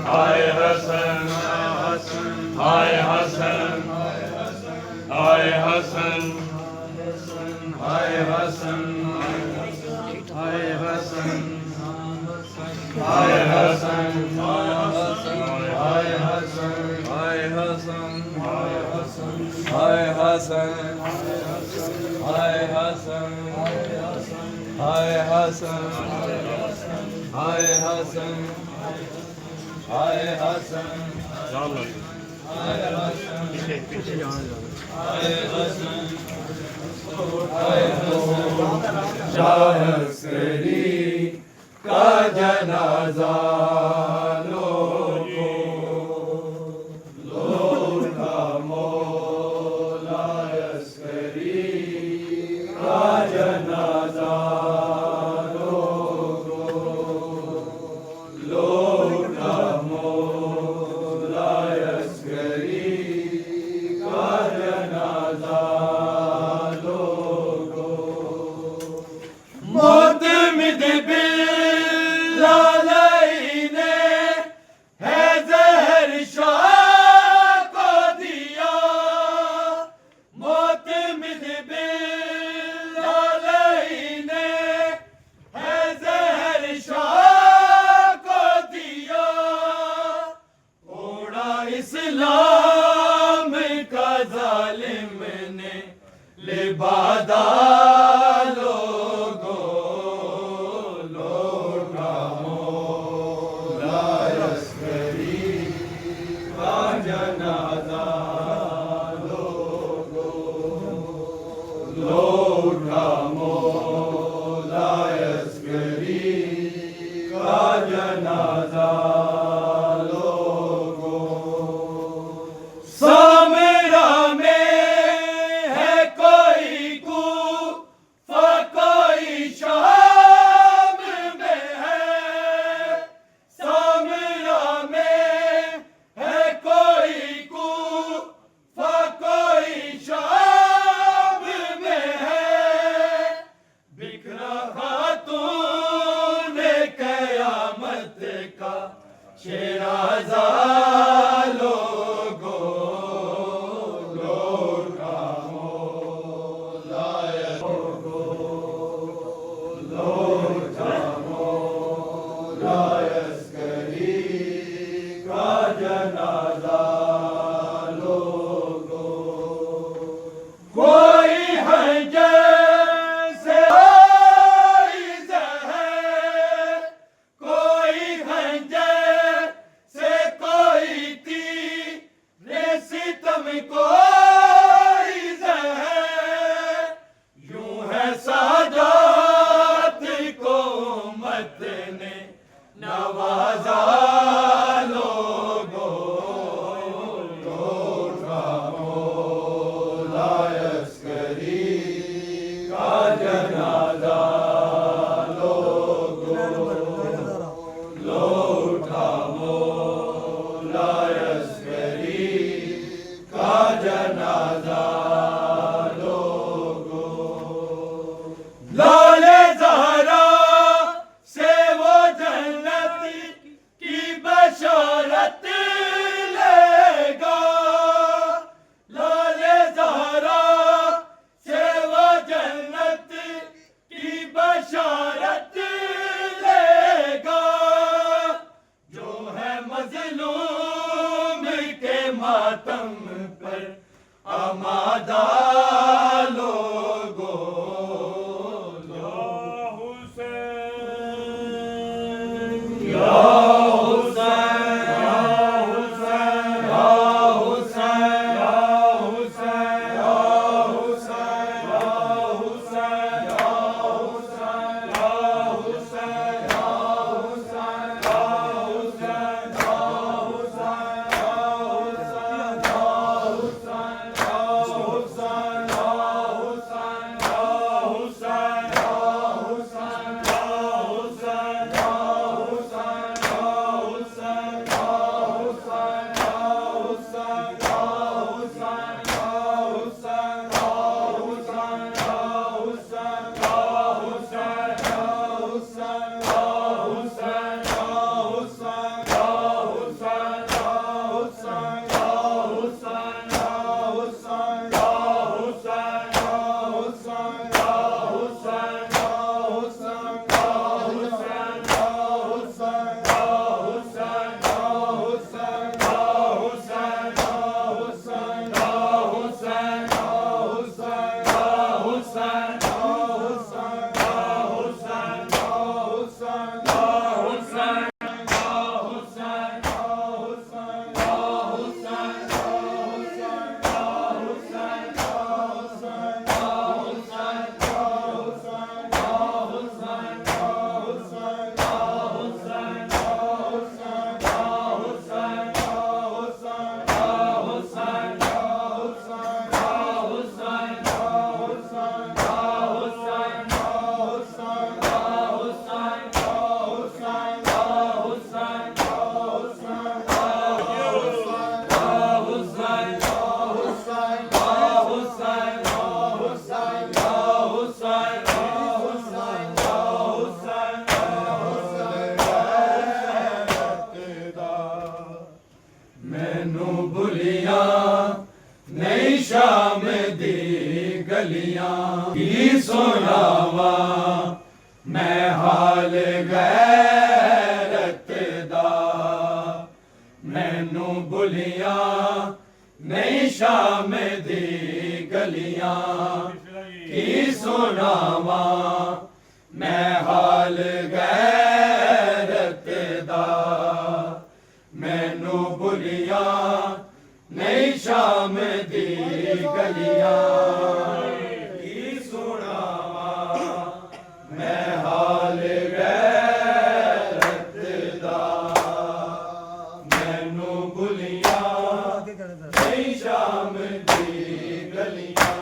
हाय हसन हाय हसन हाय हसन हाय हसन हाय हसन हाय हसन हाय हसन हाय हसन हाय हसन हाय हसन हाय हसन हाय हसन हाय हसन हाय हसन पीछे जाना हाय हसन हाय हसन शाह अस्करी का जनाजा इस्लाम का जालिम ने लिबादा लोगो लोटा मौला अस्करी का जनाजा लोगो लोटा मौला अस्करी का जनाजा शेराज़ा लोगो लोटा मौला लोगो लोटा मौला अस्करी का जनाजा लोगो कोई है जैसे नवाजा लोगो लोटा मौला अस्करी का जनाजा लोगो लोटा मौला अस्करी का जनाजा लोगो लाले ज़हरा बशारत लेगा लाले ज़हरा से वो जन्नत की बशारत लेगा जो है मज़लूम के मातम पर आमादा लोगो या मैनू भुलिया नहीं शाम दी गलियां की सुनावा मैं हाल गैरत दा मैनू भुलिया नहीं शाम दी गलियां की सुनावा मैं हाल गैरत दा मैनू भुलिया नहीं शाम दी गलियां की सुनावा मैं हाल गैरत दा मैनू भुलिया नहीं शाम दी गलियां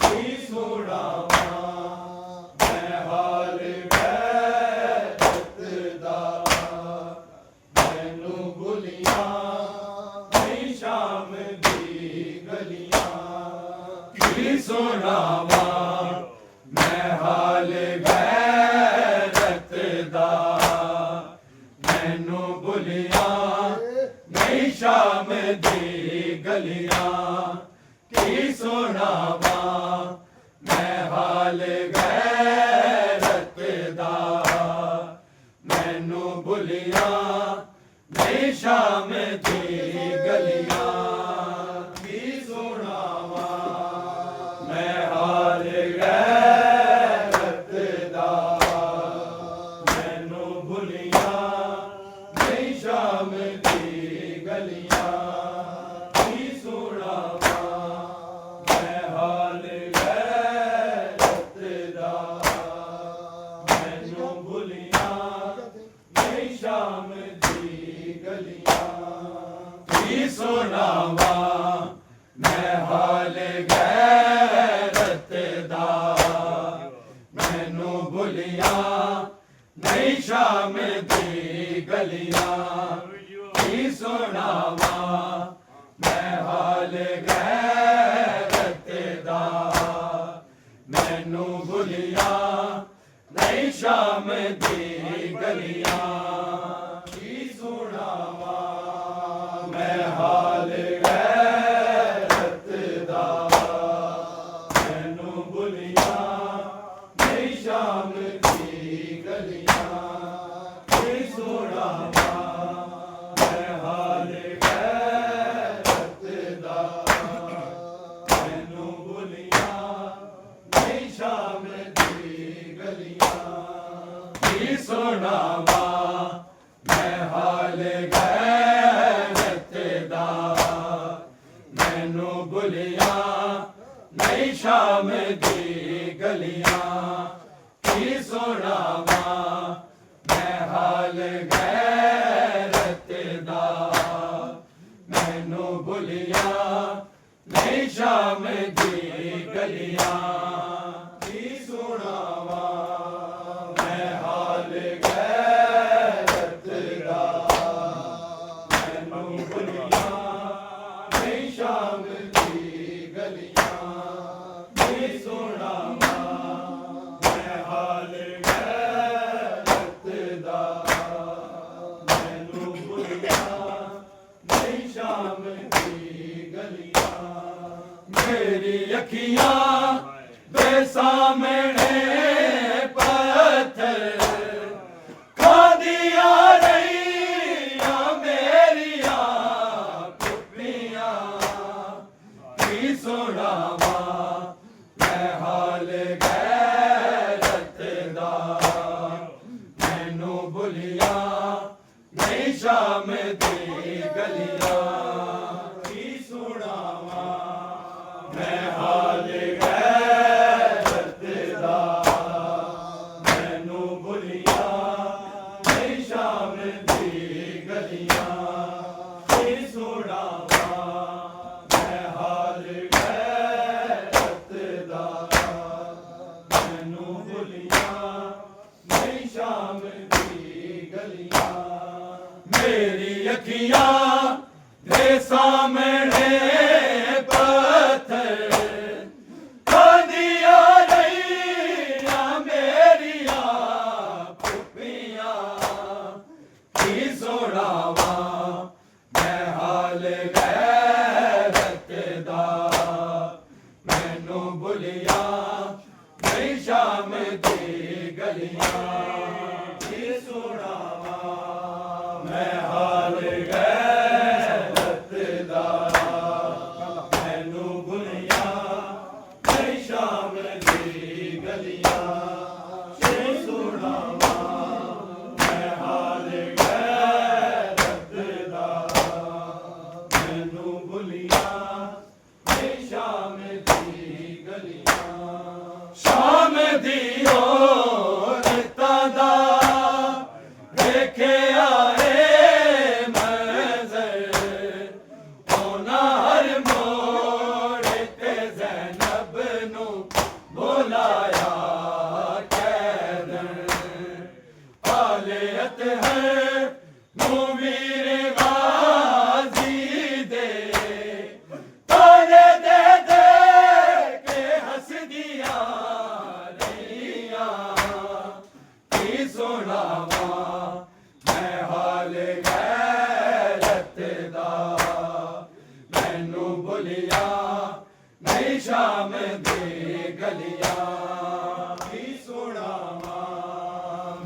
की सुनावा मैं हाल गैरत दा मैनू भुलिया नहीं शाम दी गलियां की सुनावा मैं हाल गैरत दा मैनू भुलिया नहीं शाम दी गलियां की सुनावा मैं हाल गैरत दा मैनू भुलिया नहीं शाम दी गलियां की सुनावा मैं हाल गैरत दा मैनू भुलिया नहीं शाम दी गलियां की सुनावा मैं हाल गैरत दा मैनू भुलिया नहीं शाम दी गलियां की सुनावा मैं हाल गैरत दा मैनू भुलिया नहीं शाम दी गलियां की सुनावा मैं हाल गैरत दा मैनू भुलिया नहीं शाम दी गलियां की सुनावा मैं हाल गैरत दा मैनू भुलिया नहीं शाम दी गलियां की सुनावा मैं हाल गैरत दा मैनू भुलिया नहीं शाम दी गलियां की सुनावा मैं हाल गैरत दा मैनू भुलिया नहीं शाम दी गलियां की सुनावा मैं हाल गैरत दा मैनू भुलिया नहीं शाम दी गलियां की सुनावा मैं हाल गैरत दा मैनू भुलिया नहीं शाम दी गलियां की सुनावा मैं हाल गैरत दा मैनू भुलिया नहीं शाम दी गलियां मेरी अखियां दे सामने पत्थर खादिया रहिया मेरिया कुप्पियां की सुनावा मैं हाल गैरत दा मैनू भुलिया नहीं शाम दी गलियां की सुनावा मैं हाल गैरत दा मैनू भुलिया नहीं शाम दी गलियां की सुनावा मैं हाल गैरत दा मैनू भुलिया नहीं शाम दी गलियां मेरी अखियां दे सामने पत्थर खादिया रहिया मेरिया कुप्पियां की सुनावा मैं दी गलियां की सुनावा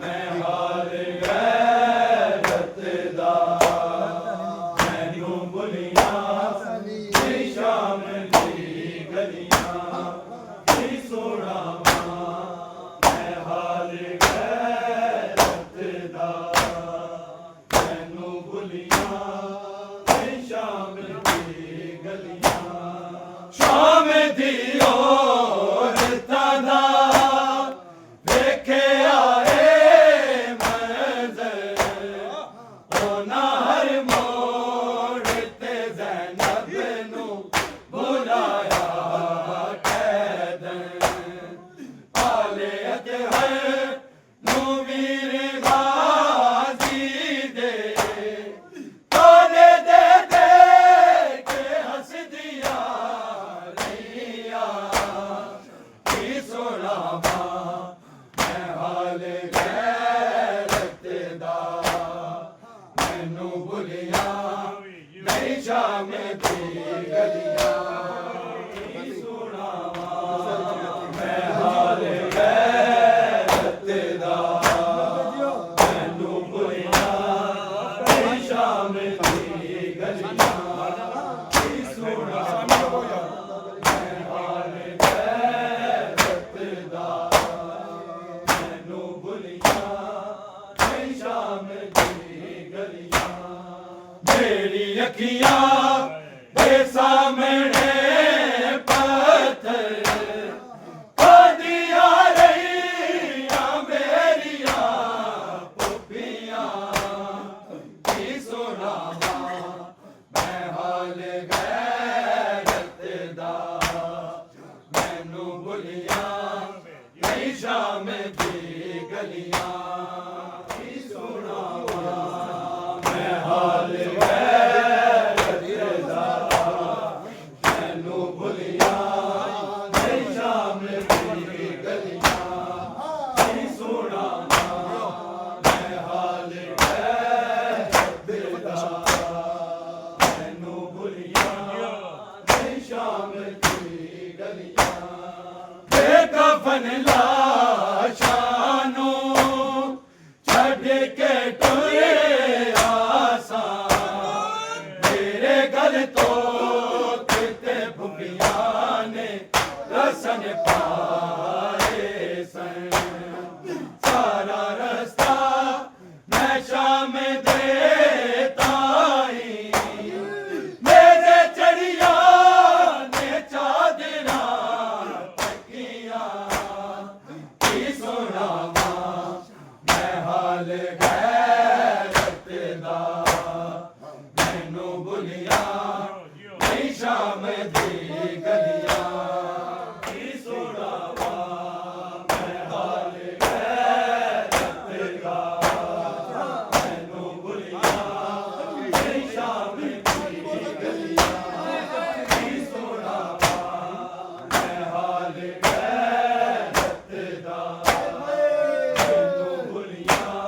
मैं हाल गैरत दा मैनू भुलियां की शाम दी गलियां की सुनावा मैं हाल गैरत दा मैनू भुलियां की शाम दी गलियां शाम दी औरतां दा वेखे आए मंज़र होना हर मोड़ ते ज़ैनब नू बुलाया कैदन आले अतहर नू वीर गाज़ी दे ताने दे दे के हंस दिया रैया की सुनावा मैं हाल गैरत दा मैनू भुलियां नहीं शाम दी गलियां की सुनावा मैं हाल गैरत दा मैनू भुलियां नहीं शाम दी गलियां की सुनावा मैं हाल गैरत दा मैनू भुलियां नहीं शाम दी गलियां मेरी अखियां दे सामने पत्थर खादियां रहियां मेरियां पुप्पियां की सुनावा मैं हाल गैरत दा मैनू भुलियां नहीं शाम दी गलियां की सुनावा मैं हाल गैरत दा मैनू भुलियां नहीं शाम दी गलियां की सुनावा मैं हाल गैरत दा मैनू भुलियां नहीं शाम दी गलियां बेकफन लाशां नू छड्ड के टुरे आसां मेरे गल तो किते भुखियां ने रसन पाए सन सारा रस्ता मैं शाम दे ताई मेरे चढ़िया ने चादरा तकिया की सुनावा मैं हाल गैरत दा मैनू भुलियां नहीं शाम दी गलियां की सुनावा मैं हाल गैरत दा मैनू भुलियां नहीं शाम दी गलियां की सुनावा मैं हाल गैरत दा मैनू भुलियां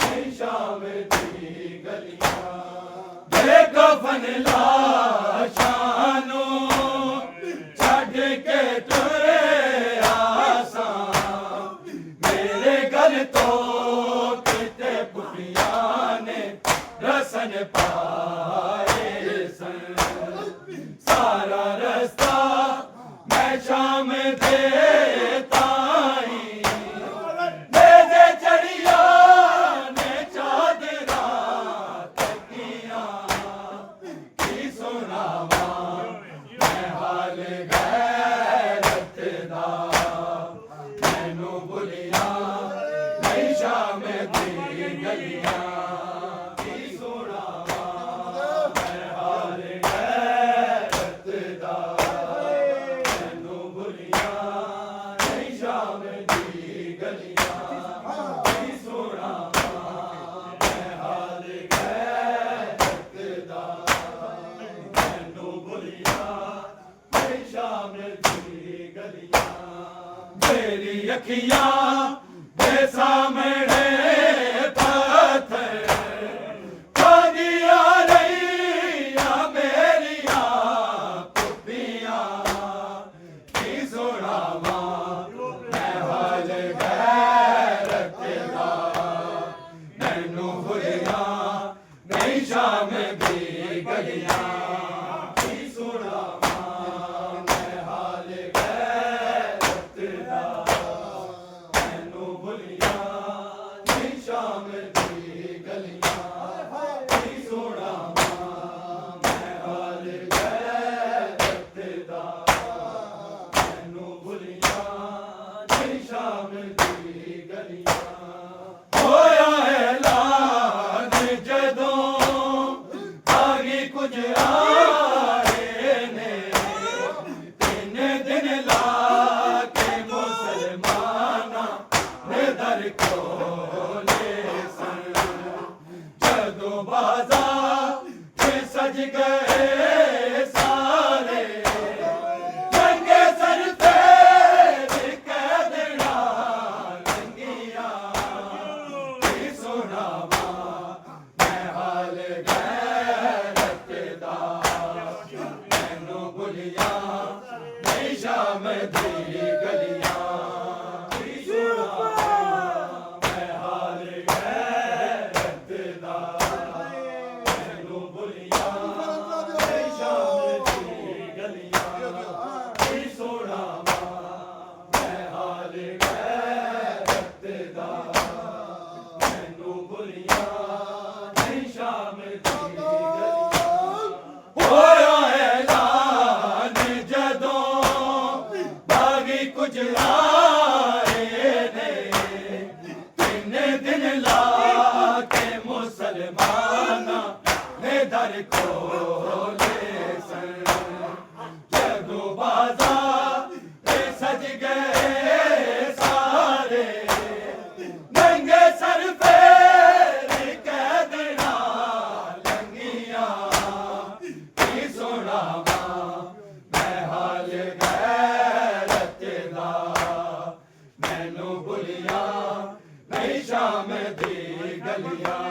नहीं शाम दी गलियां बेकफन लाशां नू छड्ड के टुरे आसां मेरे गल तो किते पुठियां ने रसन पाए सन सारा रस्ता मैं शाम दे ताई मेरे चढ़िया ने चादरा तकिया की सुनावा मैं हाल गैरत दा मैनू भुलियां नहीं शाम दी गलियां की सुनावा मैं हाल गैरत दा मैनू भुलियां नहीं शाम दी गलियां की सुनावा मैं हाल गैरत दा मैनू भुलियां नहीं शाम दी गलियां मेरी अखियां दे सामने पत्थर खादियां रहियां मेरियां पुप्पियां की दी गलियां की सुनावां मैं हाल गैरत दा मैनू भुलियां नहीं शाम दी गलियां की सुनावां मैं हाल गैरत दा मैनू भुलियां नहीं शाम दी गलियां होया ऐलान जदों आगे कुछ आए ने 3 दिन ला के मुसलमाना ने दर खोले सन जदों बाजार सज गए सारे लंगे सर फेर कैदना लंगिया की सुनावां मैं हाल गैरत दा मैनू भुलियां नहीं शाम दी गलियां की सुनावां मैं हाल गैरत दा मैनू भुलियां नहीं शाम दी गलियां की सुनावां मैं हाल गैरत दा मैनू भुलियां नहीं शाम दी गलियां होया ऐलान जदों बागी कुछ आए ने 3 दिन ला के मुसलमाना ने दर खोले सन जदों बाजार सज गए सारे नंगे सर फेर कैदना लंगियां की सुनावां मैं हाल गैरत दा मैनू भुलियां नहीं शाम दी गलियां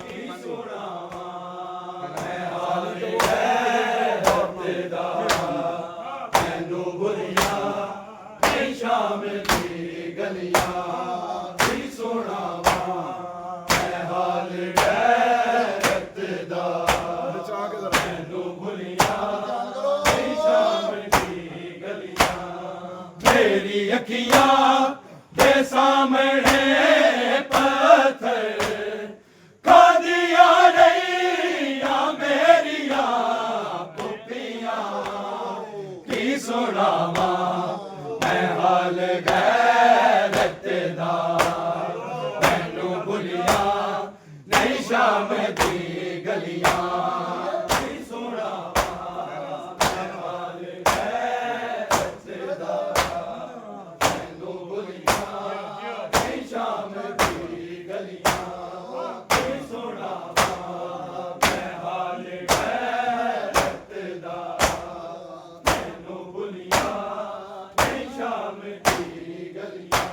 की सुनावां मैं हाल गैरत दा मैनू भुलियां नहीं शाम दी गलियां की सुनावां मैं हाल गैरत दा मैनू भुलियां नहीं शाम दी गलियां मेरी अखियां के सामने पत्थर खादिया रहिया मेरिया पुपियां की सुनावां मैं हाल गैरत दा मैनू भुलियां नहीं शाम दी गलियां की सुनावां मैं हाल गैरत दा मैनू भुलियां नहीं शाम दी गलियां की सुनावां मैं हाल गैरत दा मैनू भुलियां नहीं शाम दी गलियां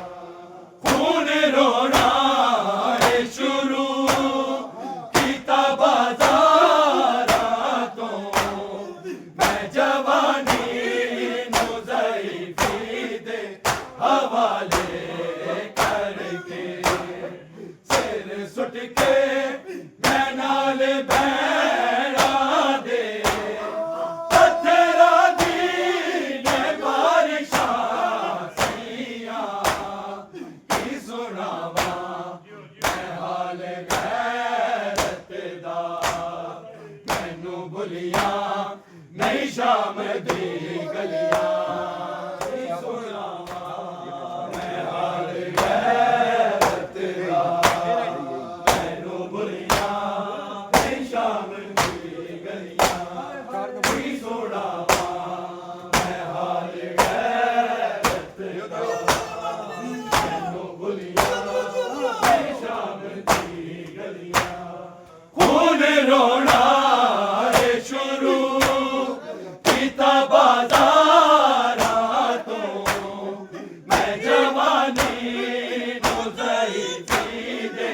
खून रोना है शुरू कीता बाज़ारां तो मैं जवानी नू ज़ईफ़ी दे हवाले करके सिर सुट के मैं नाल बैणा दे पत्थरा दी ने बारिशां सियां की सुनावां मैं हाल गैरत दा मैनू भुलियां नहीं शाम दी गलियां की सुनावां मैं हाल गैरत दा मैनू भुलियां नहीं शाम दी गलियां की सुनावां मैं हाल गैरत दा मैनू भुलियां नहीं शाम दी गलियां खून रोना है शुरू कीता बाज़ारां तो मैं जवानी नू ज़ईफ़ी दे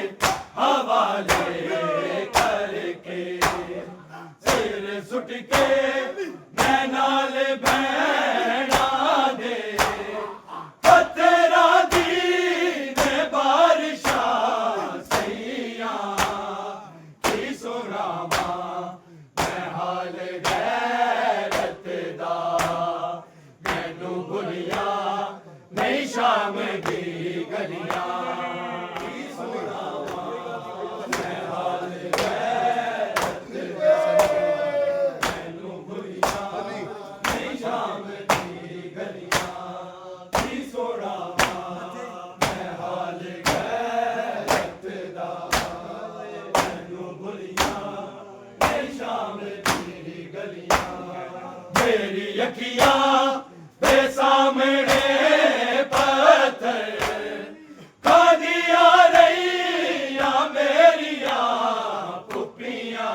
हवाले करके सिर सुट के मैं नाल बैणा दे पत्थरा दी ने बारिशां सैयां की सुनावां तेरी अखियां दे सामने पत्थर खादिया रहिया मेरिया पुपियां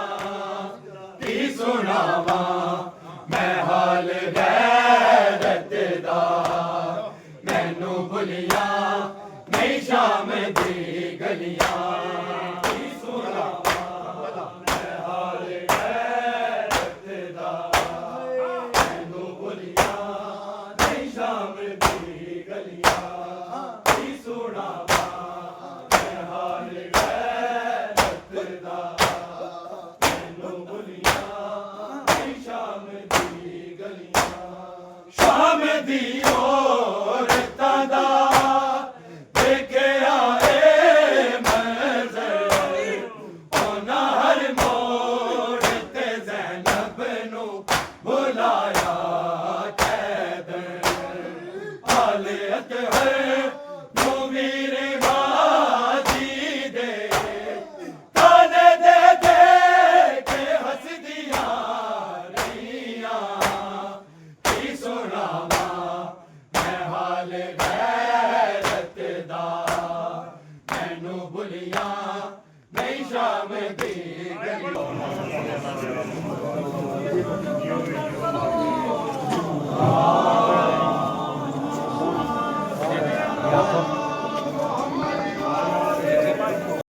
की सुनावा मैं हाल गैरत दा मैनू भुलिया नहीं शाम दी गलियां की सुनावा मैं हाल गैरत दा मैनू भुलिया नहीं शाम दी गलियां की सुनावा मैं हाल गैरत दा मैनू भुलिया नहीं शाम दी गलियां शाम दी